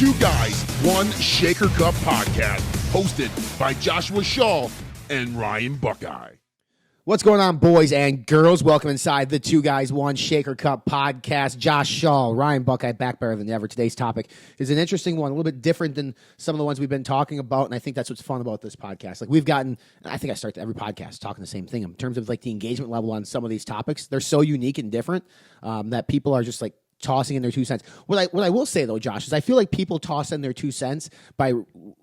Two Guys, One Shaker Cup podcast, hosted by Joshua Shaw and Ryan Buckeye. What's going on, boys and girls? Welcome inside the Two Guys, One Shaker Cup podcast. Josh Shaw, Ryan Buckeye, back better than ever. Today's topic is an interesting one, a little bit different than some of the ones we've been talking about, and I think that's what's fun about this podcast. Like, we've gotten, I think I start every podcast talking the same thing in terms of like the engagement level on some of these topics. They're so unique and different that people are just like tossing in their 2 cents. What I will say though, Josh, is I feel like people toss in their 2 cents by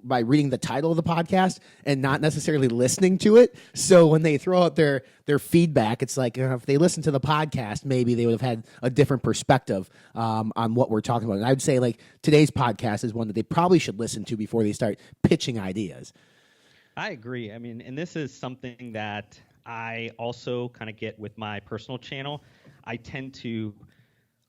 reading the title of the podcast and not necessarily listening to it. So when they throw out their feedback, it's like if they listen to the podcast, maybe they would have had a different perspective on what we're talking about. And I would say like today's podcast is one that they probably should listen to before they start pitching ideas. I agree. I mean, and this is something that I also kind of get with my personal channel. I tend to,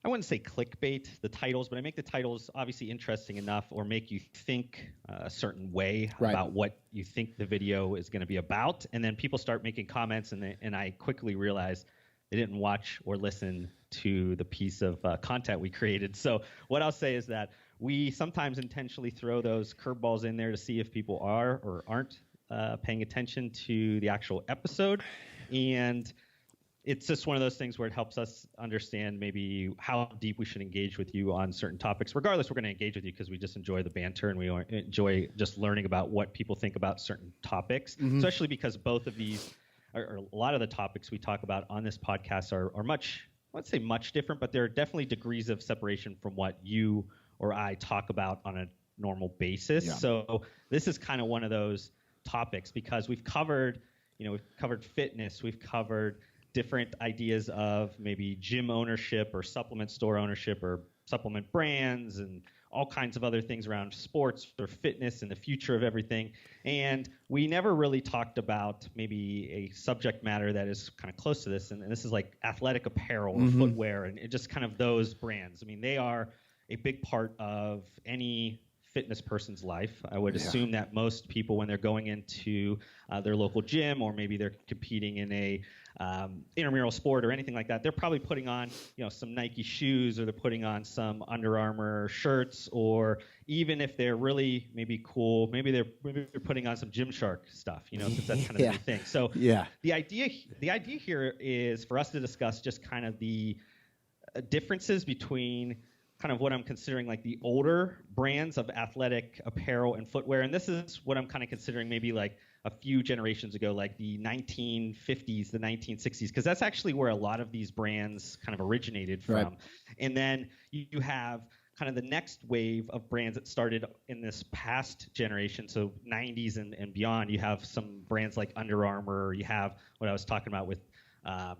I wouldn't say clickbait the titles, but I make the titles obviously interesting enough or make you think a certain way about what you think the video is going to be about. And then people start making comments, and I quickly realize they didn't watch or listen to the piece of content we created. So what I'll say is that we sometimes intentionally throw those curveballs in there to see if people are or aren't paying attention to the actual episode. And it's just one of those things where it helps us understand maybe how deep we should engage with you on certain topics. Regardless, we're going to engage with you because we just enjoy the banter and we enjoy just learning about what people think about certain topics, especially because both of these, or a lot of the topics we talk about on this podcast are much, I wouldn't say much different, but there are definitely degrees of separation from what you or I talk about on a normal basis. Yeah. So this is kind of one of those topics because we've covered fitness, we've covered different ideas of maybe gym ownership or supplement store ownership or supplement brands and all kinds of other things around sports or fitness and the future of everything. And we never really talked about maybe a subject matter that is kind of close to this. And this is like athletic apparel or footwear and just kind of those brands. I mean, they are a big part of any fitness person's life. I would assume that most people, when they're going into their local gym or maybe they're competing in a intramural sport or anything like that, they're probably putting on some Nike shoes or they're putting on some Under Armour shirts, or even if they're really maybe cool, maybe they're putting on some Gymshark stuff, because that's kind of the thing. So the idea here is for us to discuss just kind of the differences between kind of what I'm considering like the older brands of athletic apparel and footwear. And this is what I'm kind of considering maybe like a few generations ago, like the 1950s, the 1960s, because that's actually where a lot of these brands kind of originated from. Right. And then you have kind of the next wave of brands that started in this past generation, so 90s and beyond. You have some brands like Under Armour, you have what I was talking about with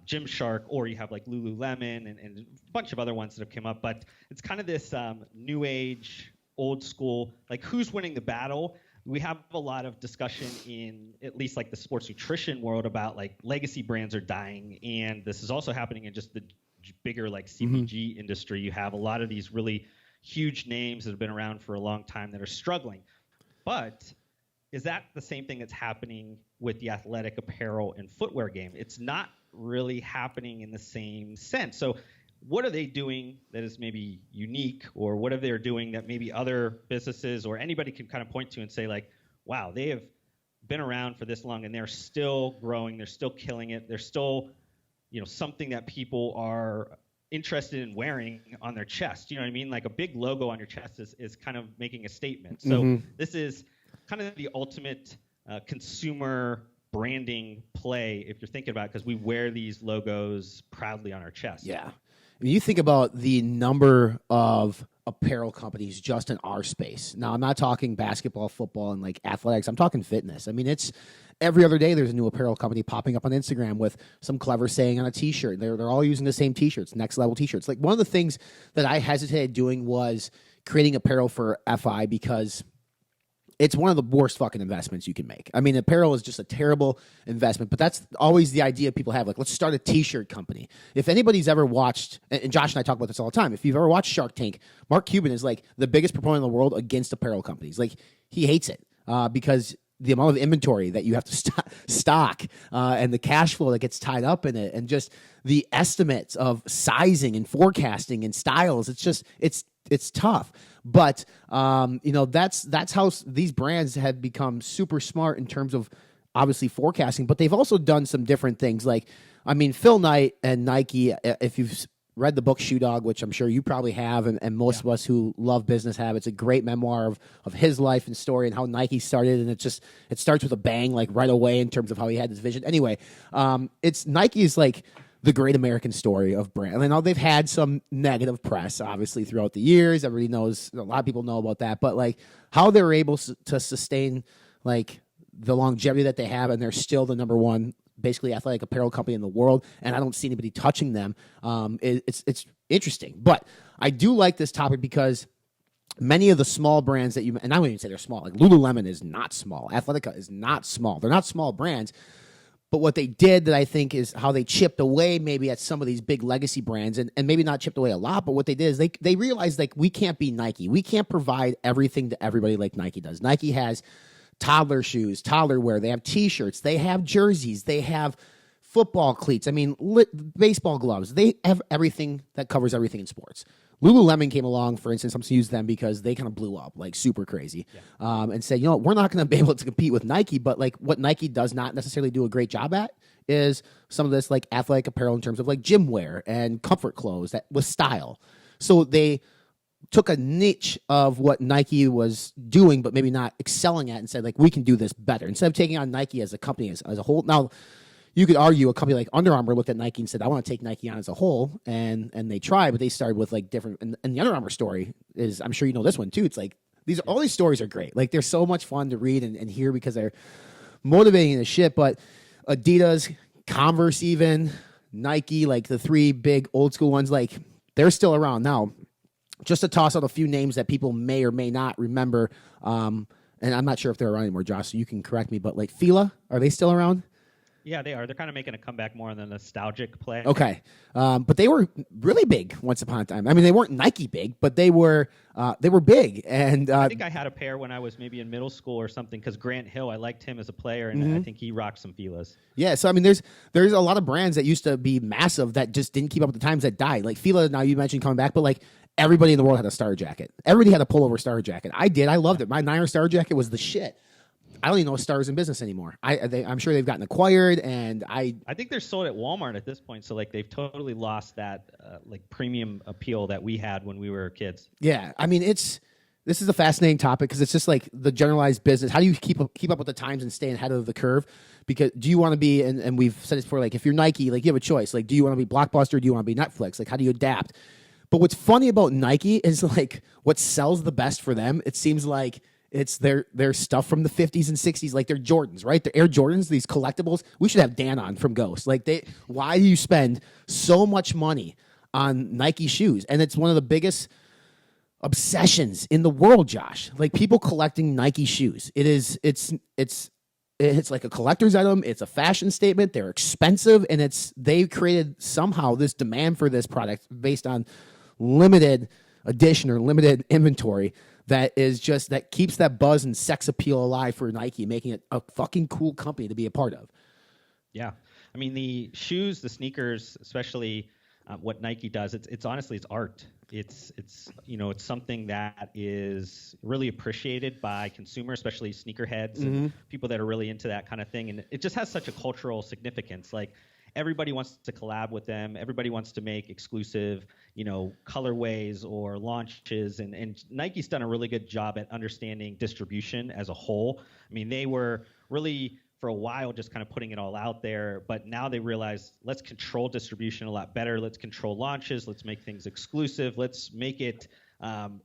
Gymshark, or you have like Lululemon and a bunch of other ones that have come up. But it's kind of this new age, old school, like who's winning the battle. We have a lot of discussion in at least like the sports nutrition world about like legacy brands are dying. And this is also happening in just the bigger like CPG industry. You have a lot of these really huge names that have been around for a long time that are struggling. But is that the same thing that's happening with the athletic apparel and footwear game? It's not really happening in the same sense. So what are they doing that is maybe unique, or what are they doing that maybe other businesses or anybody can kind of point to and say like, wow, they have been around for this long and they're still growing, they're still killing it, they're still, something that people are interested in wearing on their chest. You know what I mean? Like a big logo on your chest is kind of making a statement. So this is kind of the ultimate consumer branding play, if you're thinking about it, because we wear these logos proudly on our chest. Yeah. When you think about the number of apparel companies just in our space. Now, I'm not talking basketball, football, and like athletics. I'm talking fitness. I mean, it's every other day there's a new apparel company popping up on Instagram with some clever saying on a T-shirt. They're all using the same T-shirts, next level T-shirts. Like one of the things that I hesitated doing was creating apparel for FI because it's one of the worst fucking investments you can make. I mean, apparel is just a terrible investment, but that's always the idea people have. Like, let's start a T-shirt company. If anybody's ever watched, and Josh and I talk about this all the time, if you've ever watched Shark Tank, Mark Cuban is like the biggest proponent in the world against apparel companies. Like, he hates it because the amount of inventory that you have to stock and the cash flow that gets tied up in it, and just the estimates of sizing and forecasting and styles. It's it's tough. But that's how these brands have become super smart in terms of obviously forecasting. But they've also done some different things. Like, I mean, Phil Knight and Nike. If you've read the book Shoe Dog, which I'm sure you probably have, and most of us who love business have, it's a great memoir of his life and story and how Nike started. And it starts with a bang, like right away in terms of how he had this vision. Anyway, it's Nike is like the great American story of brand. And I know they've had some negative press, obviously, throughout the years. Everybody knows, a lot of people know about that. But like how they're able to sustain like the longevity that they have, and they're still the number one basically athletic apparel company in the world, and I don't see anybody touching them. It's interesting. But I do like this topic because many of the small brands that and I wouldn't even say they're small. Like Lululemon is not small. Athletica is not small. They're not small brands. But what they did that I think is how they chipped away maybe at some of these big legacy brands, and maybe not chipped away a lot, but what they did is they realized like we can't be Nike. We can't provide everything to everybody like Nike does. Nike has toddler shoes, toddler wear. They have T-shirts. They have jerseys. They have football cleats. I mean, baseball gloves. They have everything that covers everything in sports. Lululemon came along, for instance. I'm going to use them because they kind of blew up like super crazy, and said, we're not going to be able to compete with Nike, but like what Nike does not necessarily do a great job at is some of this like athletic apparel in terms of like gym wear and comfort clothes that with style. So they took a niche of what Nike was doing, but maybe not excelling at, and said, like, we can do this better. Instead of taking on Nike as a company as a whole. Now, you could argue a company like Under Armour looked at Nike and said, I want to take Nike on as a whole, and they tried, but they started with, like, different. And the Under Armour story is, I'm sure you know this one, too. It's like, all these stories are great. Like, they're so much fun to read and hear because they're motivating as shit. But Adidas, Converse even, Nike, like, the three big old school ones, like, they're still around. Now, just to toss out a few names that people may or may not remember, and I'm not sure if they're around anymore, Josh, so you can correct me, but like Fila, are they still around? Yeah, they are. They're kind of making a comeback more on the nostalgic play. Okay. But they were really big once upon a time. I mean, they weren't Nike big, but they were big. And I think I had a pair when I was maybe in middle school or something because Grant Hill, I liked him as a player, and I think he rocked some Filas. Yeah, so I mean, there's a lot of brands that used to be massive that just didn't keep up with the times that died. Like Fila, now you mentioned coming back, but like everybody in the world had a Star jacket. Everybody had a pullover Star jacket. I did. I loved it. My Niner Star jacket was the shit. I don't even know if Star's in business anymore. I'm sure they've gotten acquired, and I think they're sold at Walmart at this point. So like they've totally lost that like premium appeal that we had when we were kids. Yeah, I mean this is a fascinating topic because it's just like the generalized business. How do you keep up with the times and stay ahead of the curve? Because do you want to be, and we've said this before, like if you're Nike, like you have a choice. Like, do you want to be Blockbuster? Do you want to be Netflix? Like, how do you adapt? But what's funny about Nike is like what sells the best for them. It seems like it's their stuff from the 50s and 60s, like their Jordans, right? Their Air Jordans, these collectibles. We should have Dan on from Ghost. Like, why do you spend so much money on Nike shoes? And it's one of the biggest obsessions in the world, Josh. Like people collecting Nike shoes. It's like a collector's item. It's a fashion statement. They're expensive, and they created somehow this demand for this product based on limited edition or limited inventory that keeps that buzz and sex appeal alive for Nike, making it a fucking cool company to be a part of. Yeah. I mean, the shoes, the sneakers, especially what Nike does, it's honestly, it's art. It's something that is really appreciated by consumers, especially sneakerheads and people that are really into that kind of thing. And it just has such a cultural significance. Like everybody wants to collab with them. Everybody wants to make exclusive, colorways or launches. And Nike's done a really good job at understanding distribution as a whole. I mean, they were really for a while just kind of putting it all out there, but now they realize let's control distribution a lot better. Let's control launches. Let's make things exclusive. Let's make it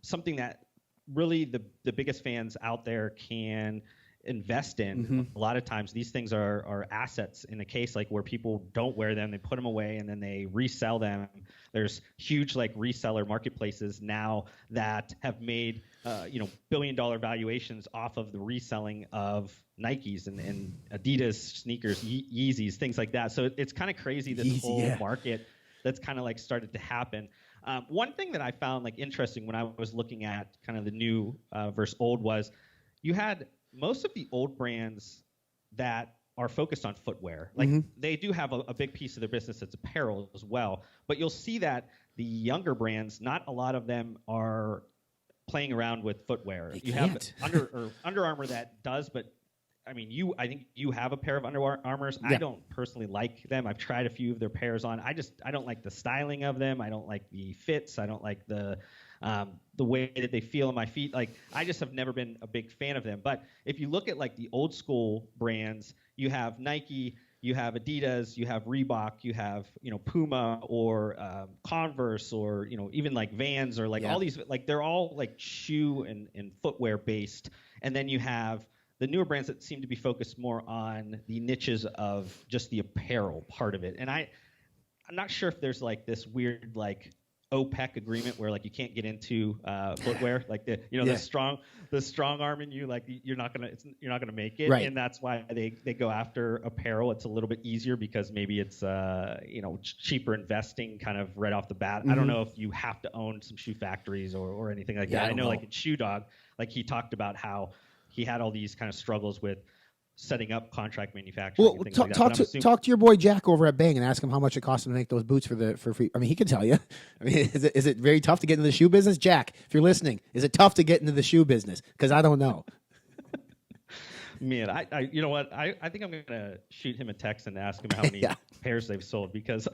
something that really the biggest fans out there can invest in. A lot of times these things are assets in a case like where people don't wear them, they put them away and then they resell them. There's huge like reseller marketplaces now that have made billion-dollar valuations off of the reselling of Nikes and Adidas sneakers, Yeezys, things like that. So it's kind of crazy, this whole market that's kind of like started to happen. One thing that I found like interesting when I was looking at kind of the new versus old was you had most of the old brands that are focused on footwear. Like they do have a big piece of their business that's apparel as well. But you'll see that the younger brands, not a lot of them are playing around with footwear. You have Under Armour that does, but I mean, I think you have a pair of Under Armours. Yeah. I don't personally like them. I've tried a few of their pairs on. I don't like the styling of them. I don't like the fits. I don't like the way that they feel on my feet. Like, I just have never been a big fan of them. But if you look at like the old school brands, you have Nike, you have Adidas, you have Reebok, you have, Puma or Converse, or, even like Vans, or like all these, like they're all like shoe and footwear based. And then you have the newer brands that seem to be focused more on the niches of just the apparel part of it. And I'm not sure if there's like this weird like OPEC agreement where like you can't get into footwear, like the strong arm in you, like you're not gonna make it, right. And that's why they go after apparel. It's a little bit easier because maybe it's cheaper investing kind of right off the bat. I don't know if you have to own some shoe factories or anything like that. I know like in Shoe Dog, like he talked about how he had all these kind of struggles with setting up contract manufacturing. Well, talk to your boy Jack over at Bang and ask him how much it costs him to make those boots for free. I mean, he can tell you. I mean, is it very tough to get into the shoe business? Jack, if you're listening, is it tough to get into the shoe business? Because I don't know. Man, I you know what? I think I'm going to shoot him a text and ask him how many pairs they've sold, because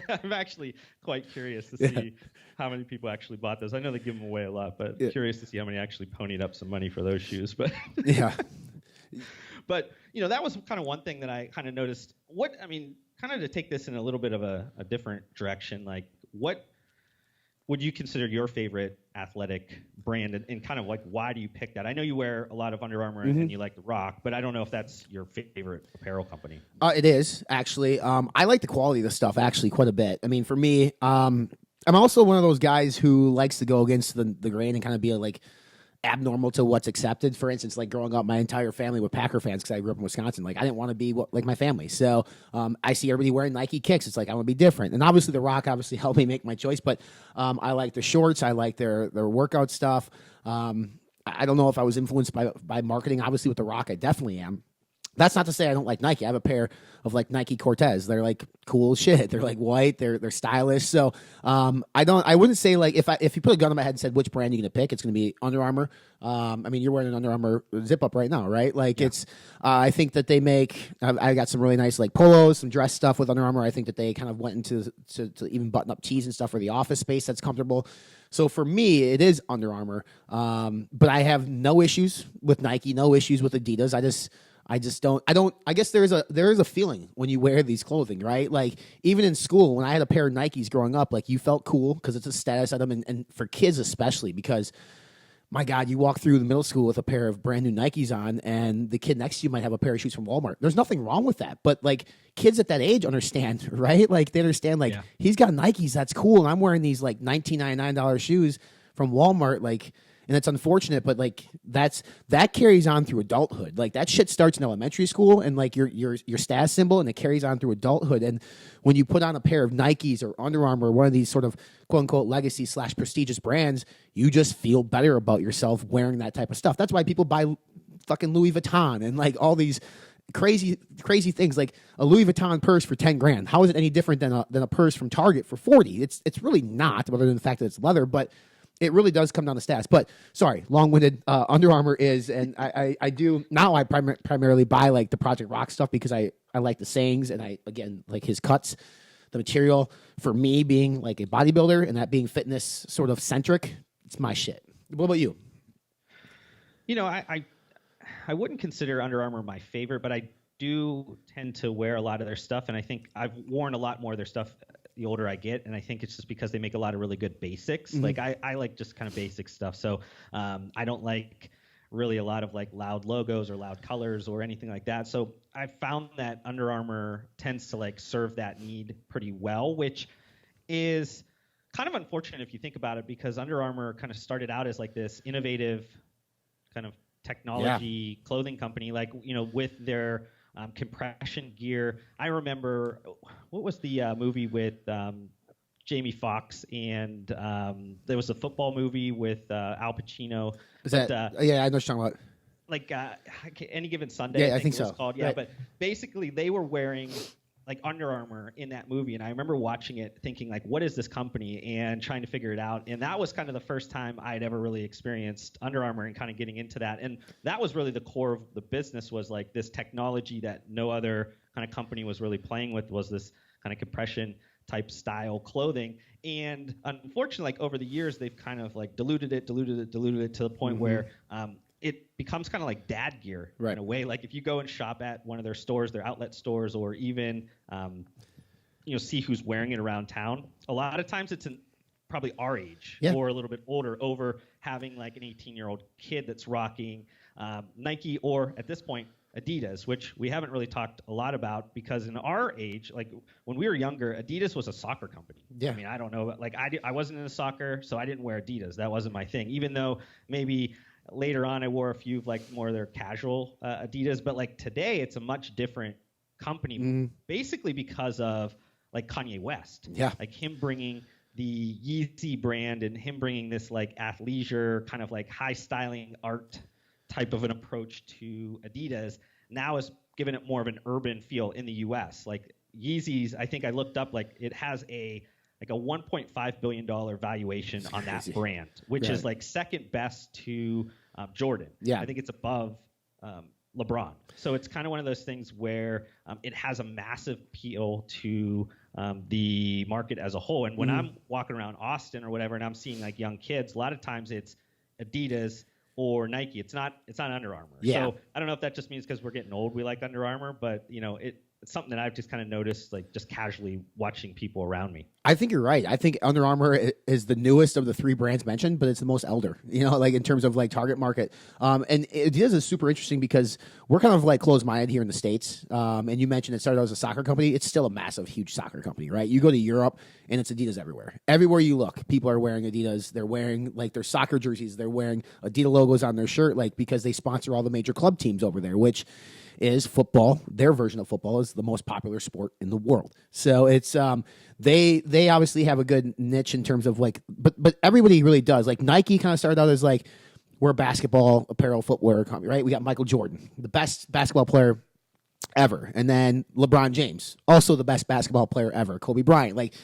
I'm actually quite curious to see how many people actually bought those. I know they give them away a lot, but curious to see how many actually ponied up some money for those shoes. But But, that was kind of one thing that I kind of noticed. Kind of to take this in a little bit of a different direction, like what would you consider your favorite athletic brand, and kind of like why do you pick that? I know you wear a lot of Under Armour and you like The Rock, but I don't know if that's your favorite apparel company. It is, actually. I like the quality of the stuff, actually, quite a bit. I mean, for me, I'm also one of those guys who likes to go against the grain and kind of be like abnormal to what's accepted. For instance, like growing up, my entire family were Packer fans because I grew up in Wisconsin. Like, I didn't want to be like my family. So I see everybody wearing Nike kicks. It's like, I want to be different. And obviously The Rock obviously helped me make my choice, but I like the shorts. I like their workout stuff. I don't know if I was influenced by marketing. Obviously with The Rock, I definitely am. That's not to say I don't like Nike. I have a pair of like Nike Cortez. They're like cool shit. They're like white. They're stylish. So I wouldn't say like if you put a gun on my head and said which brand you're gonna pick, it's gonna be Under Armour. I mean, you're wearing an Under Armour zip up right now, right? Like it's I think that they make. I got some really nice like polos, some dress stuff with Under Armour. I think that they kind of went into to even button up tees and stuff for the office space that's comfortable. So for me, it is Under Armour. But I have no issues with Nike, no issues with Adidas. I guess there is a feeling when you wear these clothing, right? Like even in school, when I had a pair of Nikes growing up, like you felt cool because it's a status item, and for kids especially, because my God, you walk through the middle school with a pair of brand new Nikes on, and the kid next to you might have a pair of shoes from Walmart. There's nothing wrong with that, but like kids at that age understand, right? Like they understand, like he's got Nikes, that's cool, and I'm wearing these like $19.99 shoes from Walmart, like. And it's unfortunate, but like that carries on through adulthood. Like that shit starts in elementary school and like your status symbol, and it carries on through adulthood. And when you put on a pair of Nikes or Under Armour or one of these sort of quote unquote legacy / prestigious brands, you just feel better about yourself wearing that type of stuff. That's why people buy fucking Louis Vuitton and like all these crazy things, like a Louis Vuitton purse for $10,000. How is it any different than a purse from Target for $40? It's really not, other than the fact that it's leather, but it really does come down to stats. But sorry, long-winded. Under Armour is, and I do now. I primarily buy like the Project Rock stuff because I like the sayings, and I again like his cuts, the material. For me, being like a bodybuilder and that being fitness sort of centric, it's my shit. What about you? I wouldn't consider Under Armour my favorite, but I do tend to wear a lot of their stuff, and I think I've worn a lot more of their stuff the older I get, and I think it's just because they make a lot of really good basics. Like I like just kind of basic stuff, so I don't like really a lot of like loud logos or loud colors or anything like that. So I found that Under Armour tends to like serve that need pretty well, which is kind of unfortunate if you think about it, because Under Armour kind of started out as like this innovative kind of technology clothing company, like with their compression gear. I remember, what was the movie with Jamie Foxx, and there was a football movie with Al Pacino. Is that? Yeah, I know what you're talking about. like Any Given Sunday. Yeah, I think it was so. called. Yeah, Right. but basically they were wearing like Under Armour in that movie, and I remember watching it thinking like, what is this company, and trying to figure it out. And that was kind of the first time I had ever really experienced Under Armour and kind of getting into that. And that was really the core of the business, was like this technology that no other kind of company was really playing with, was this kind of compression type style clothing. And unfortunately, like over the years, they've kind of like diluted it to the point where it becomes kind of like dad gear in a way. Like if you go and shop at one of their stores, their outlet stores, or even see who's wearing it around town, a lot of times it's probably our age or a little bit older, over having like an 18-year-old kid that's rocking Nike, or at this point Adidas, which we haven't really talked a lot about, because in our age, like when we were younger, Adidas was a soccer company. Yeah. I mean, I don't know, like I wasn't into soccer, so I didn't wear Adidas. That wasn't my thing, even though maybe later on I wore a few of like more of their casual Adidas. But like today, it's a much different company, basically because of like Kanye West. Yeah. Like him bringing the Yeezy brand, and him bringing this like athleisure kind of like high styling art type of an approach to Adidas, now is giving it more of an urban feel in the US. Like Yeezys, I think I looked up, like it has a $1.5 billion valuation on that brand, which is like second best to Jordan. Yeah. I think it's above LeBron. So it's kind of one of those things where it has a massive appeal to the market as a whole. And when I'm walking around Austin or whatever, and I'm seeing like young kids, a lot of times it's Adidas or Nike. It's not Under Armour. Yeah. So I don't know if that just means because we're getting old we like Under Armour, but it's something that I've just kind of noticed, like just casually watching people around me. I think you're right. I think Under Armour is the newest of the three brands mentioned, but it's the most elder, like in terms of like target market. And Adidas is super interesting because we're kind of like closed-minded here in the States. And you mentioned it started out as a soccer company. It's still a massive, huge soccer company, right? You go to Europe and it's Adidas everywhere. Everywhere you look, people are wearing Adidas. They're wearing like their soccer jerseys. They're wearing Adidas logos on their shirt, like because they sponsor all the major club teams over there, which is football. Their version of football is the most popular sport in the world. So it's they obviously have a good niche in terms of like, but everybody really does. Like Nike kind of started out as like, we're a basketball apparel footwear company, right? We got Michael Jordan, the best basketball player ever, and then LeBron James, also the best basketball player ever. Kobe Bryant. Like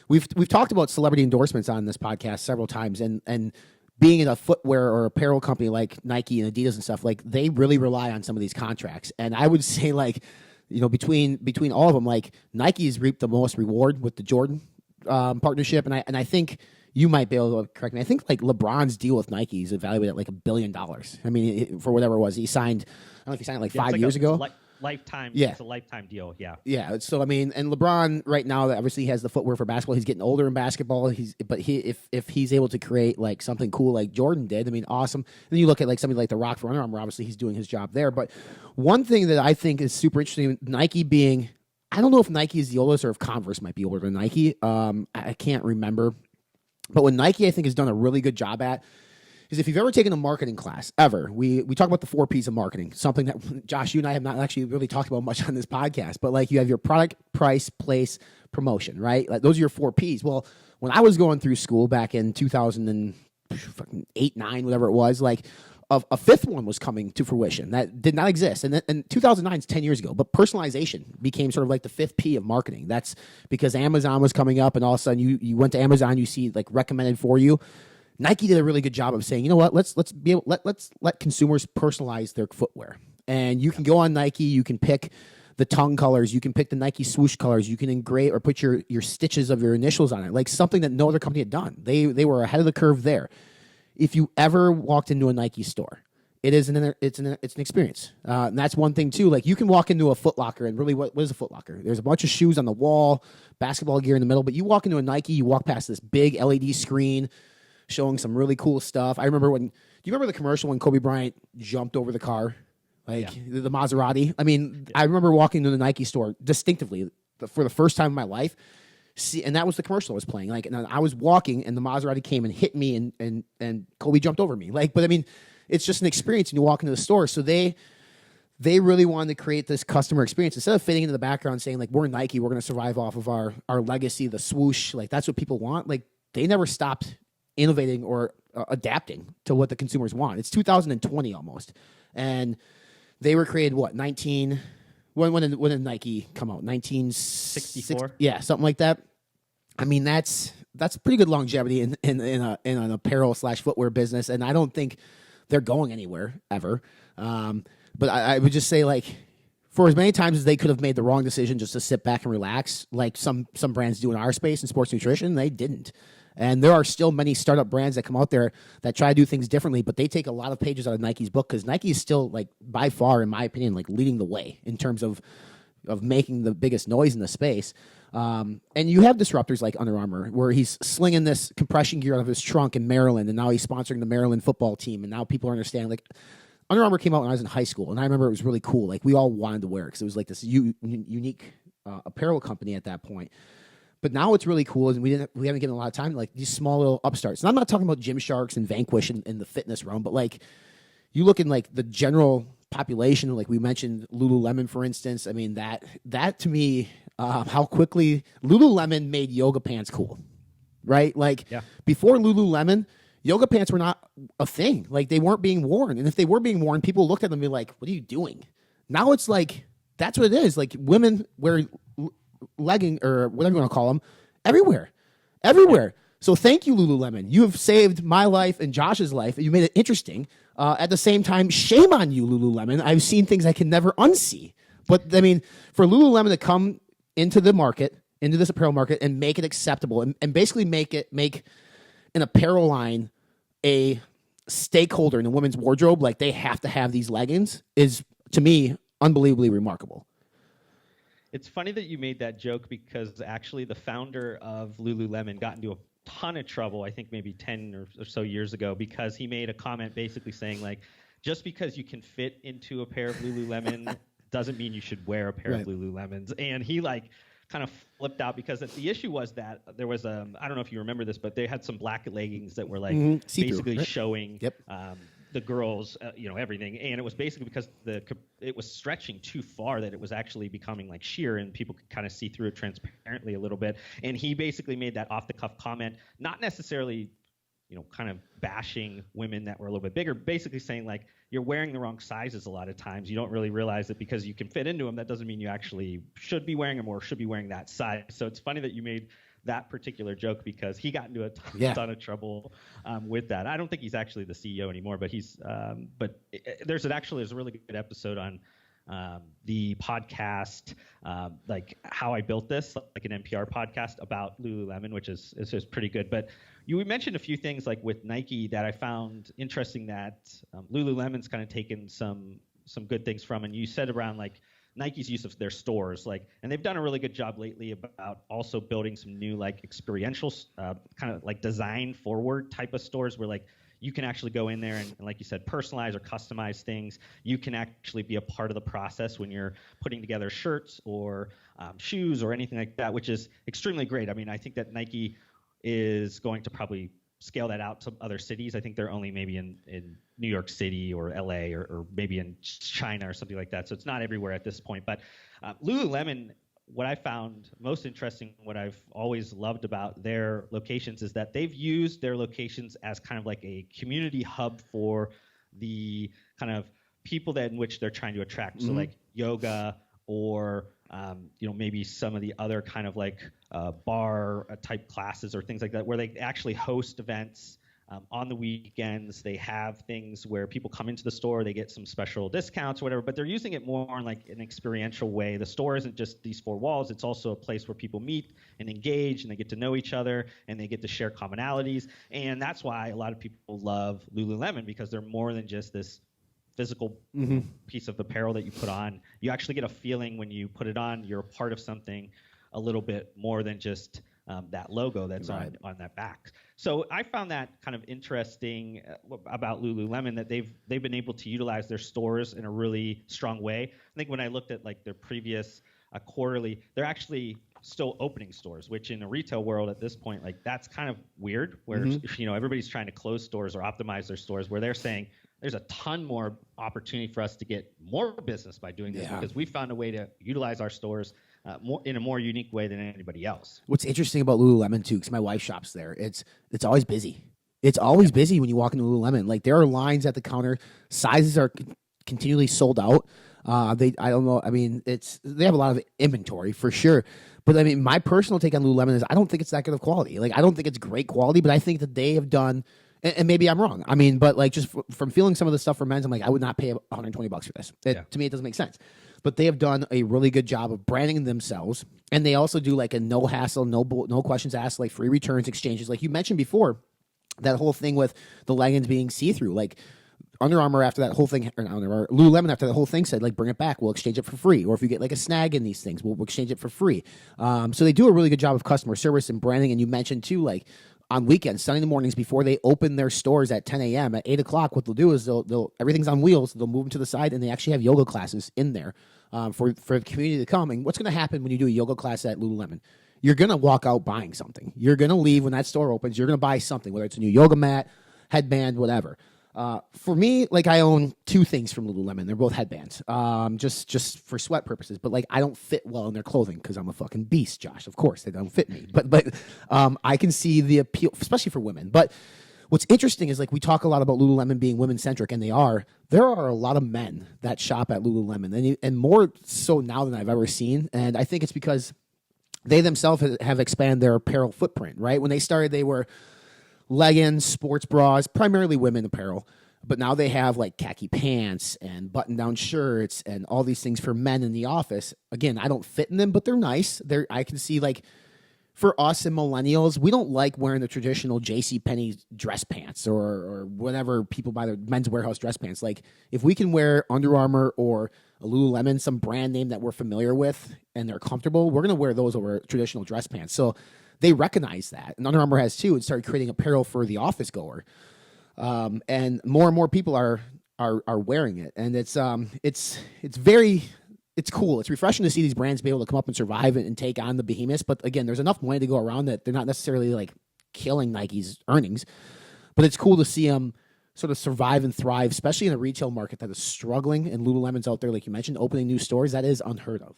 we've talked about celebrity endorsements on this podcast several times, and being in a footwear or apparel company like Nike and Adidas and stuff, like they really rely on some of these contracts. And I would say like, between all of them, like Nike's reaped the most reward with the Jordan partnership. And I think you might be able to correct me. I think like LeBron's deal with Nike is evaluated at like $1 billion. I mean, for whatever it was, he signed, I don't know if he signed it like 5 years ago. Lifetime. Yeah. It's a lifetime deal. Yeah. Yeah. So I mean, and LeBron right now obviously has the footwear for basketball. He's getting older in basketball. If he's able to create like something cool like Jordan did, I mean, awesome. And then you look at like somebody like The Rock for Under Armour. Obviously, he's doing his job there. But one thing that I think is super interesting, Nike being, I don't know if Nike is the oldest or if Converse might be older than Nike. I can't remember. But what Nike I think has done a really good job at is if you've ever taken a marketing class, ever, we talk about the 4 Ps of marketing, something that, Josh, you and I have not actually really talked about much on this podcast, but like you have your product, price, place, promotion, right? Like those are your 4 Ps. Well, when I was going through school back in 2008, 9, whatever it was, like a fifth one was coming to fruition that did not exist. And 2009 is 10 years ago, but personalization became sort of like the 5th P of marketing. That's because Amazon was coming up, and all of a sudden you went to Amazon, you see like recommended for you. Nike did a really good job of saying, you know what, let's let consumers personalize their footwear. And you can go on Nike, you can pick the tongue colors, you can pick the Nike swoosh colors, you can engrave or put your stitches of your initials on it, like something that no other company had done. They were ahead of the curve there. If you ever walked into a Nike store, it's an experience. And that's one thing too. Like you can walk into a Foot Locker, and really what is a Foot Locker? There's a bunch of shoes on the wall, basketball gear in the middle, but you walk into a Nike, you walk past this big LED screen showing some really cool stuff. I remember do you remember the commercial when Kobe Bryant jumped over the car? Like the Maserati? I mean, I remember walking to the Nike store distinctively for the first time in my life. And that was the commercial I was playing. Like, and I was walking and the Maserati came and hit me and Kobe jumped over me. Like, but I mean, it's just an experience when you walk into the store. So they really wanted to create this customer experience. Instead of fitting into the background saying like, we're Nike, we're going to survive off of our legacy, the swoosh, like that's what people want. Like they never stopped innovating or adapting to what the consumers want. It's 2020 almost, and they were created what 19. When did Nike come out? 1964. Yeah, something like that. I mean, that's pretty good longevity in an apparel / footwear business, and I don't think they're going anywhere ever. But I would just say, like, for as many times as they could have made the wrong decision just to sit back and relax, like some brands do in our space in sports nutrition, they didn't. And there are still many startup brands that come out there that try to do things differently, but they take a lot of pages out of Nike's book because Nike is still, like, by far, in my opinion, like leading the way in terms of making the biggest noise in the space. And you have disruptors like Under Armour, where he's slinging this compression gear out of his trunk in Maryland, and now he's sponsoring the Maryland football team, and now people are understanding, like, Under Armour came out when I was in high school, and I remember it was really cool. Like, we all wanted to wear it because it was like this unique apparel company at that point. But now what's really cool is we haven't given a lot of time to, like, these small little upstarts. And I'm not talking about Gymsharks and Vanquish in the fitness realm, but, like, you look in, like, the general population, like we mentioned Lululemon, for instance. I mean, that to me, how quickly Lululemon made yoga pants cool, right? Like, before Lululemon, yoga pants were not a thing. Like, they weren't being worn. And if they were being worn, people looked at them and be like, what are you doing? Now it's like, that's what it is. Like, women wear legging or whatever you want to call them everywhere. So thank you, Lululemon. You have saved my life and Josh's life. You made it interesting. At the same time, shame on you, Lululemon. I've seen things I can never unsee. But, I mean, for Lululemon to come into the market, into this apparel market, and make it acceptable and basically make an apparel line a stakeholder in the women's wardrobe, like they have to have these leggings, is, to me, unbelievably remarkable. It's funny that you made that joke because actually the founder of Lululemon got into a ton of trouble, I think maybe 10 or so years ago, because he made a comment basically saying, like, just because you can fit into a pair of Lululemon doesn't mean you should wear a pair of Lululemons. And he, like, kind of flipped out because the issue was that there was I don't know if you remember this, but they had some black leggings that were, like, basically showing the girls, everything. And it was basically because it was stretching too far that it was actually becoming, like, sheer, and people could kind of see through it transparently a little bit. And he basically made that off the cuff comment, not necessarily, kind of bashing women that were a little bit bigger, basically saying, like, you're wearing the wrong sizes a lot of times. You don't really realize that because you can fit into them, that doesn't mean you actually should be wearing them or should be wearing that size. So it's funny that you made that particular joke because he got into a ton of trouble with that. I don't think he's actually the CEO anymore, but there's a really good episode on the podcast, like How I Built This, like an NPR podcast about Lululemon, which is pretty good. But you mentioned a few things like with Nike that I found interesting that Lululemon's kind of taken some good things from, and you said around, like, Nike's use of their stores, like, and they've done a really good job lately about also building some new, like, experiential kind of like design forward type of stores where, like, you can actually go in there and, like you said, personalize or customize things. You can actually be a part of the process when you're putting together shirts or shoes or anything like that, which is extremely great. I mean, I think that Nike is going to probably scale that out to other cities. I think they're only maybe in New York City or LA or maybe in China or something like that. So it's not everywhere at this point. But Lululemon, what I found most interesting, what I've always loved about their locations is that they've used their locations as kind of like a community hub for the kind of people that in which they're trying to attract. So like yoga or maybe some of the other kind of like bar type classes or things like that, where they actually host events on the weekends. They have things where people come into the store, they get some special discounts or whatever, but they're using it more in like an experiential way. The store isn't just these four walls. It's also a place where people meet and engage, and they get to know each other, and they get to share commonalities. And that's why a lot of people love Lululemon, because they're more than just this physical piece of apparel that you put on. You actually get a feeling when you put it on, you're a part of something a little bit more than just that logo that's on that back. So I found that kind of interesting about Lululemon, that they've been able to utilize their stores in a really strong way. I think when I looked at like their previous quarterly, they're actually still opening stores, which in a retail world at this point, like that's kind of weird, where everybody's trying to close stores or optimize their stores, where they're saying there's a ton more opportunity for us to get more business by doing this, because we found a way to utilize our stores in a more unique way than anybody else. What's interesting about Lululemon too, because my wife shops there, it's always busy. It's always busy when you walk into Lululemon. Like there are lines at the counter. Sizes are continually sold out. I don't know. I mean, they have a lot of inventory for sure. But I mean, my personal take on Lululemon is I don't think it's that good of quality. Like I don't think it's great quality, but I think that they have done, and maybe I'm wrong. I mean, but like just from feeling some of the stuff for men's, I'm like, I would not pay $120 for this. To me, it doesn't make sense. But they have done a really good job of branding themselves, and they also do like a no hassle, no questions asked, like free returns, exchanges, like you mentioned before. That whole thing with the leggings being see through, like. Under Armour after that whole thing, or Lululemon after that whole thing said, like, bring it back. We'll exchange it for free. Or if you get like a snag in these things, we'll exchange it for free. So they do a really good job of customer service and branding. And you mentioned too, like on weekends, Sunday mornings before they open their stores at 10 a.m. at 8 o'clock, what they'll do is they'll everything's on wheels. They'll move them to the side and they actually have yoga classes in there for the community to come. And what's going to happen when you do a yoga class at Lululemon? You're going to walk out buying something. You're going to leave when that store opens. You're going to buy something, whether it's a new yoga mat, headband, whatever. For me, like I own two things from Lululemon. They're both headbands, just for sweat purposes. But like I don't fit well in their clothing because I'm a fucking beast, Josh. Of course, they don't fit me. But I can see the appeal, especially for women. But what's interesting is like we talk a lot about Lululemon being women centric, and they are. There are a lot of men that shop at Lululemon, and more so now than I've ever seen. And I think it's because they themselves have expanded their apparel footprint. Right when they started, they were leggings, sports bras, primarily women apparel. But now they have like khaki pants and button-down shirts and all these things for men in the office. Again, I don't fit in them, but they're nice. I can see like for us and millennials, we don't like wearing the traditional JCPenney dress pants or whatever people buy their Men's Warehouse dress pants. Like if we can wear Under Armour or a Lululemon, some brand name that we're familiar with and they're comfortable, we're going to wear those over traditional dress pants. So they recognize that, and Under Armour has too, and started creating apparel for the office goer. And more people are wearing it, and it's cool. It's refreshing to see these brands be able to come up and survive and take on the behemoths. But again, there's enough money to go around that they're not necessarily like killing Nike's earnings. But it's cool to see them sort of survive and thrive, especially in a retail market that is struggling. And Lululemon's out there, like you mentioned, opening new stores. That is unheard of.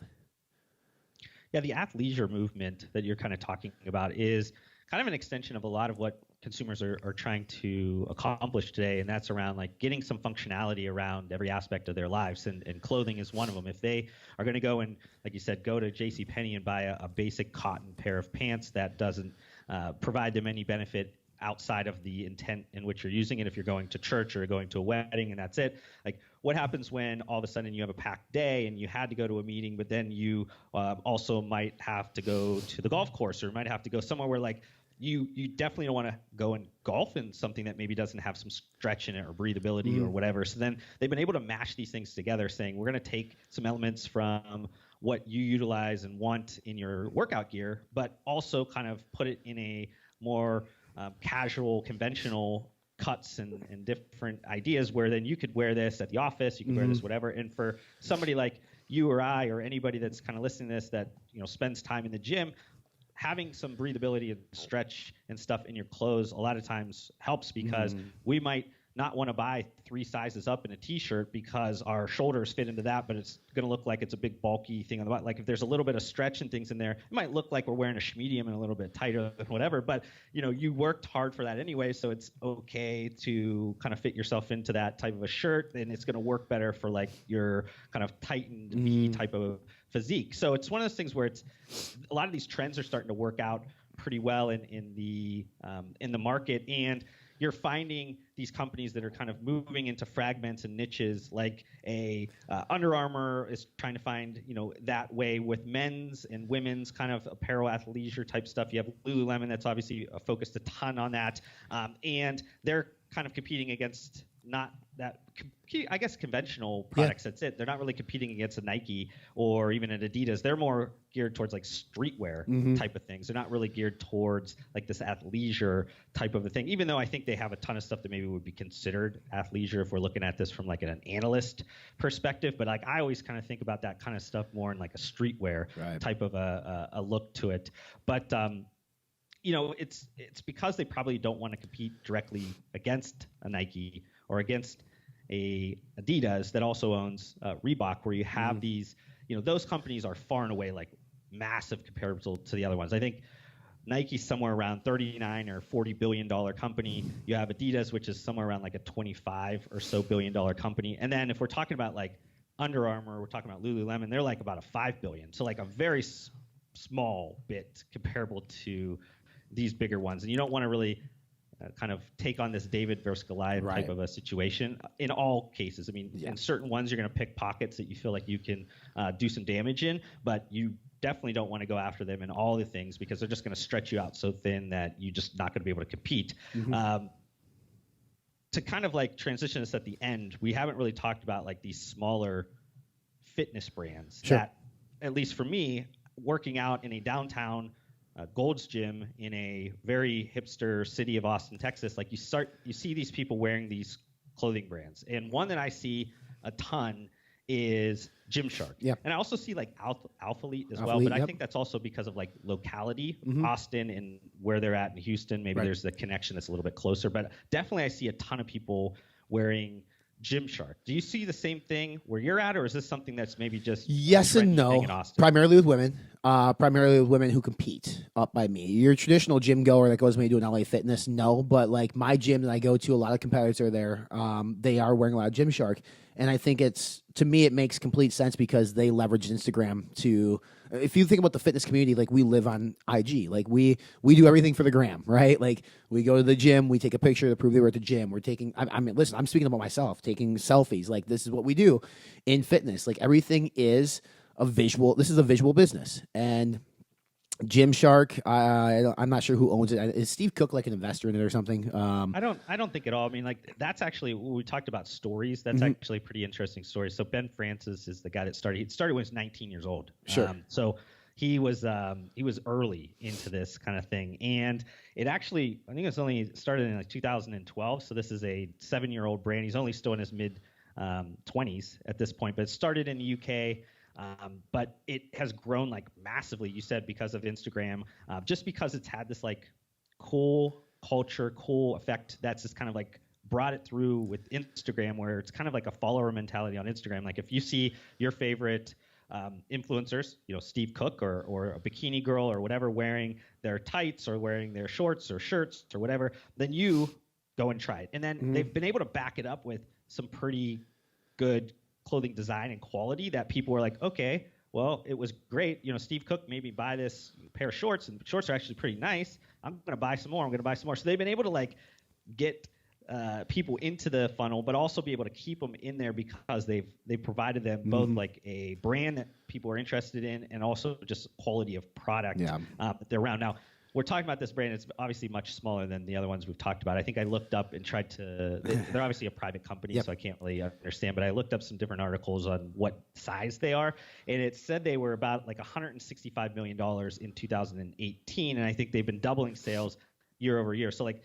Yeah, the athleisure movement that you're kind of talking about is kind of an extension of a lot of what consumers are trying to accomplish today, and that's around like getting some functionality around every aspect of their lives, and clothing is one of them. If they are going to go and, like you said, go to JCPenney and buy a basic cotton pair of pants that doesn't provide them any benefit outside of the intent in which you're using it, if you're going to church or going to a wedding and that's it, like what happens when all of a sudden you have a packed day and you had to go to a meeting, but then you also might have to go to the golf course or might have to go somewhere where like you definitely don't want to go and golf in something that maybe doesn't have some stretch in it or breathability or whatever. So then they've been able to mash these things together, saying we're going to take some elements from what you utilize and want in your workout gear, but also kind of put it in a more casual, conventional cuts and different ideas where then you could wear this at the office, you could wear this whatever. And for somebody like you or I or anybody that's kind of listening to this that spends time in the gym, having some breathability and stretch and stuff in your clothes a lot of times helps, because we might not want to buy 3 sizes up in a t-shirt because our shoulders fit into that, but it's going to look like it's a big bulky thing on the bottom. Like if there's a little bit of stretch and things in there, it might look like we're wearing a medium and a little bit tighter and whatever, but you worked hard for that anyway, so it's okay to kind of fit yourself into that type of a shirt, and it's going to work better for like your kind of tightened V type of physique. So it's one of those things where it's a lot of these trends are starting to work out pretty well in the market, and you're finding these companies that are kind of moving into fragments and niches, like Under Armour is trying to find, that way with men's and women's kind of apparel, athleisure type stuff. You have Lululemon that's obviously focused a ton on that, and they're kind of competing against not that, I guess, conventional products. That's it. They're not really competing against a Nike or even an Adidas. They're more geared towards like streetwear type of things. They're not really geared towards like this athleisure type of a thing, even though I think they have a ton of stuff that maybe would be considered athleisure if we're looking at this from like an analyst perspective. But like I always kind of think about that kind of stuff more in like a streetwear type of a look to it. But it's because they probably don't want to compete directly against a Nike or against a Adidas that also owns Reebok, where you have these, those companies are far and away like massive comparable to the other ones. I think Nike's somewhere around 39 or 40 billion dollar company. You have Adidas, which is somewhere around like a 25 or so billion dollar company. And then if we're talking about like Under Armour, we're talking about Lululemon, they're like about a 5 billion. So like a very small bit comparable to these bigger ones. And you don't want to really kind of take on this David versus Goliath type of a situation in all cases. I mean, in certain ones, you're going to pick pockets that you feel like you can do some damage in, but you definitely don't want to go after them in all the things because they're just going to stretch you out so thin that you're just not going to be able to compete. To kind of like transition this at the end, we haven't really talked about like these smaller fitness brands that, at least for me, working out in a downtown Gold's Gym in a very hipster city of Austin, Texas, like you see these people wearing these clothing brands. And one that I see a ton is Gymshark. And I also see like Alphalete as well, but I think that's also because of like locality, Austin and where they're at in Houston. Maybe there's the connection that's a little bit closer, but definitely I see a ton of people wearing Gymshark. Do you see the same thing where you're at, or is this something that's maybe just yes and no? Primarily with women who compete up by me. Your traditional gym goer that goes maybe to an LA Fitness, no, but like my gym that I go to, a lot of competitors are there. They are wearing a lot of Gymshark, and I think to me it makes complete sense because they leverage Instagram to. If you think about the fitness community, like we live on IG, like we do everything for the gram, right? Like we go to the gym, we take a picture to prove they were at the gym. We're taking, I mean, listen, I'm speaking about myself, taking selfies. Like this is what we do in fitness. Like everything is this is a visual business. And Gymshark, I'm not sure who owns it. Is Steve Cook like an investor in it or something? I don't think at all. I mean, like that's actually we talked about stories. That's actually a pretty interesting story. So Ben Francis is the guy that started. He started when he was 19 years old. So he was early into this kind of thing, and it actually I think it was only started in like 2012. So this is a 7-year-old brand. He's only still in his mid 20s at this point, but it started in the UK. But it has grown like massively, you said, because of Instagram, just because it's had this like cool culture, cool effect that's just kind of like brought it through with Instagram, where it's kind of like a follower mentality on Instagram. Like if you see your favorite influencers, Steve Cook or a bikini girl or whatever wearing their tights or wearing their shorts or shirts or whatever, then you go and try it. And then they've been able to back it up with some pretty good clothing design and quality that people were like, okay, well, it was great. Steve Cook made me buy this pair of shorts, and shorts are actually pretty nice. I'm going to buy some more. So they've been able to like get people into the funnel, but also be able to keep them in there because they've provided them both like a brand that people are interested in and also just quality of product that they're around. Now, we're talking about this brand. It's obviously much smaller than the other ones we've talked about. I think I looked up and tried to. They're obviously a private company, so I can't really understand. But I looked up some different articles on what size they are, and it said they were about like $165 million in 2018, and I think they've been doubling sales year over year. So like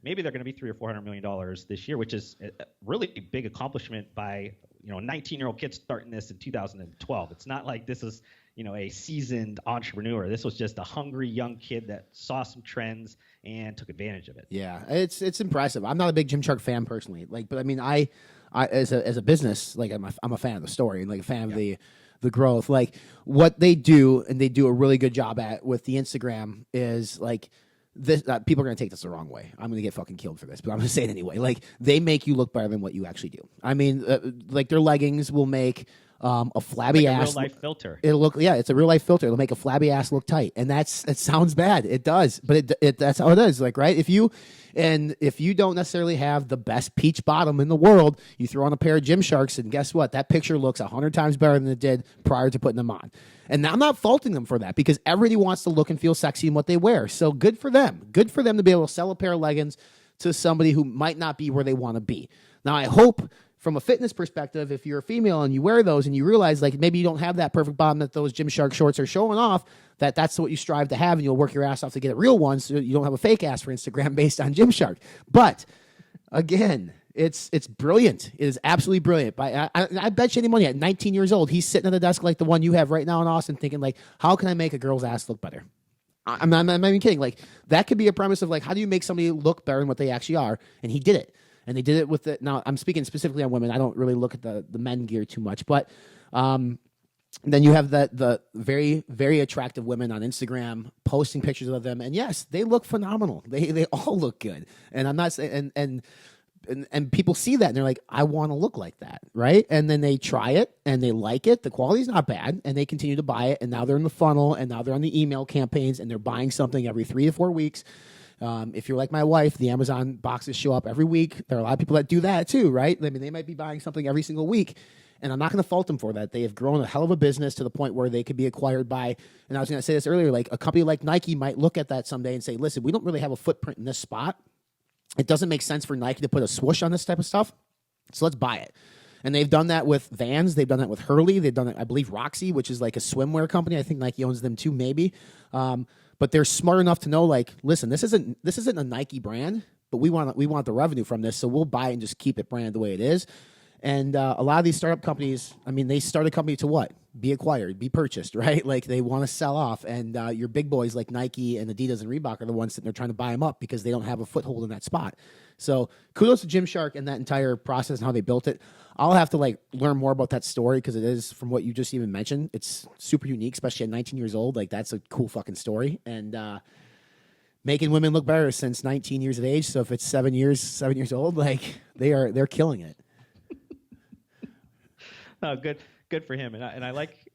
maybe they're going to be $300 or $400 million this year, which is a really big accomplishment by a 19-year-old kid starting this in 2012. It's not like this is a seasoned entrepreneur. This was just a hungry young kid that saw some trends and took advantage of it. Yeah, it's impressive. I'm not a big Gymshark fan personally, but I mean, I as a business, like I'm a fan of the story and like a fan of the growth. Like what they do, and they do a really good job at with the Instagram is like this. People are gonna take this the wrong way. I'm gonna get fucking killed for this, but I'm gonna say it anyway. Like they make you look better than what you actually do. I mean, like their leggings will make a flabby like ass real life filter. It'll look, it's a real life filter. It'll make a flabby ass look tight, and it sounds bad. It does, but that's how it is. Like right, if you don't necessarily have the best peach bottom in the world, you throw on a pair of Gymsharks, and guess what? That picture looks 100 times better than it did prior to putting them on. And I'm not faulting them for that because everybody wants to look and feel sexy in what they wear. So good for them. Good for them to be able to sell a pair of leggings to somebody who might not be where they want to be. Now I hope, from a fitness perspective, if you're a female and you wear those and you realize like maybe you don't have that perfect bottom that those Gymshark shorts are showing off, that's what you strive to have, and you'll work your ass off to get a real one so you don't have a fake ass for Instagram based on Gymshark. But again, it's brilliant. It is absolutely brilliant. But I bet you any money at 19 years old, he's sitting at a desk like the one you have right now in Austin thinking like, how can I make a girl's ass look better? I'm not even kidding. Like that could be a premise of like, how do you make somebody look better than what they actually are? And he did it. And they did it with now I'm speaking specifically on women. I don't really look at the men gear too much, but then you have the very, very attractive women on Instagram posting pictures of them, and yes, they look phenomenal. They all look good, and I'm not saying and people see that and they're like, I want to look like that, right? And then they try it and they like it. The quality's not bad, and they continue to buy it. And now they're in the funnel, and now they're on the email campaigns, and they're buying something every 3 to 4 weeks. If you're like my wife, the Amazon boxes show up every week. There are a lot of people that do that too, right? I mean, they might be buying something every single week. And I'm not going to fault them for that. They have grown a hell of a business to the point where they could be acquired by, and I was going to say this earlier, like a company like Nike might look at that someday and say, listen, we don't really have a footprint in this spot. It doesn't make sense for Nike to put a swoosh on this type of stuff. So let's buy it. And they've done that with Vans. They've done that with Hurley. They've done it, I believe, Roxy, which is like a swimwear company. I think Nike owns them too, maybe. But they're smart enough to know, like, listen, this isn't a Nike brand, but we want the revenue from this, so we'll buy it and just keep it branded the way it is. And a lot of these startup companies, I mean, they start a company to what? Be acquired, be purchased, right? Like they want to sell off. And your big boys like Nike and Adidas and Reebok are the ones that they're trying to buy them up because they don't have a foothold in that spot. So kudos to Gymshark and that entire process and how they built it. I'll have to like learn more about that story because it is, from what you just even mentioned, it's super unique, especially at 19 years old. Like that's a cool fucking story. And making women look better since 19 years of age. So if it's 7 years old, like they're killing it. Oh, good for him. And I like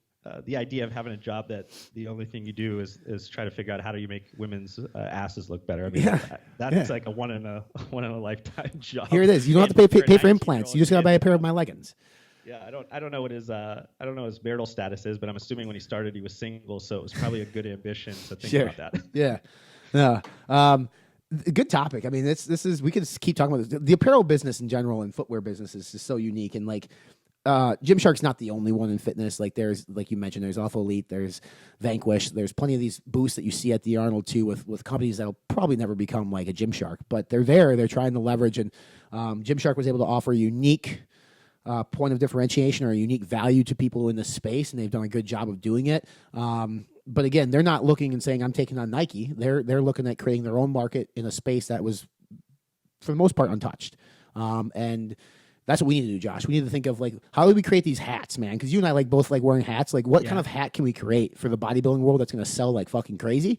the idea of having a job that the only thing you do is try to figure out how do you make women's asses look better. I mean, that's like a one in a lifetime job. Here it is. You don't have to pay for implants. You just gotta buy a pair of my leggings. Yeah, I don't know what his his marital status is, but I'm assuming when he started he was single, so it was probably a good ambition to think about that. Yeah. No. Good topic. I mean, this is, we could keep talking about this. The apparel business in general and footwear business is just so unique, and like Gymshark's not the only one in fitness. Like there's, like you mentioned, there's Alpha Elite, there's Vanquish, there's plenty of these booths that you see at the Arnold too with companies that'll probably never become like a Gymshark, but they're trying to leverage, and Gymshark was able to offer a unique point of differentiation or a unique value to people in the space, and they've done a good job of doing it. But again, they're not looking and saying I'm taking on Nike. They're looking at creating their own market in a space that was, for the most part, untouched. And that's what we need to do, Josh. We need to think of like, how do we create these hats, man? Because you and I like both like wearing hats. Like, what kind of hat can we create for the bodybuilding world that's going to sell like fucking crazy?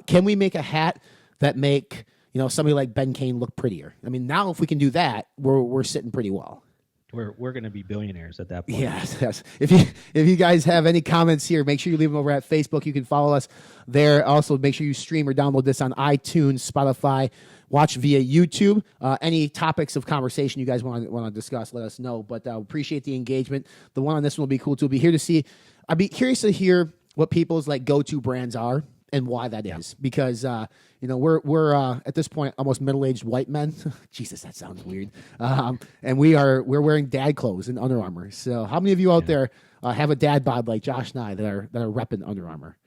Can we make a hat that make somebody like Ben Kane look prettier? I mean, now if we can do that, we're sitting pretty well. We're going to be billionaires at that point. Yes. If you guys have any comments here, make sure you leave them over at Facebook. You can follow us there. Also, make sure you stream or download this on iTunes, Spotify, watch via YouTube. Any topics of conversation you guys want to discuss, let us know. But appreciate the engagement. The one on this one will be cool too. I'd be curious to hear what people's like go-to brands are and why that is, because we're at this point almost middle-aged white men. Jesus, that sounds weird. And we're wearing dad clothes in Under Armour. So how many of you out there have a dad bod like Josh and I that are repping Under Armour?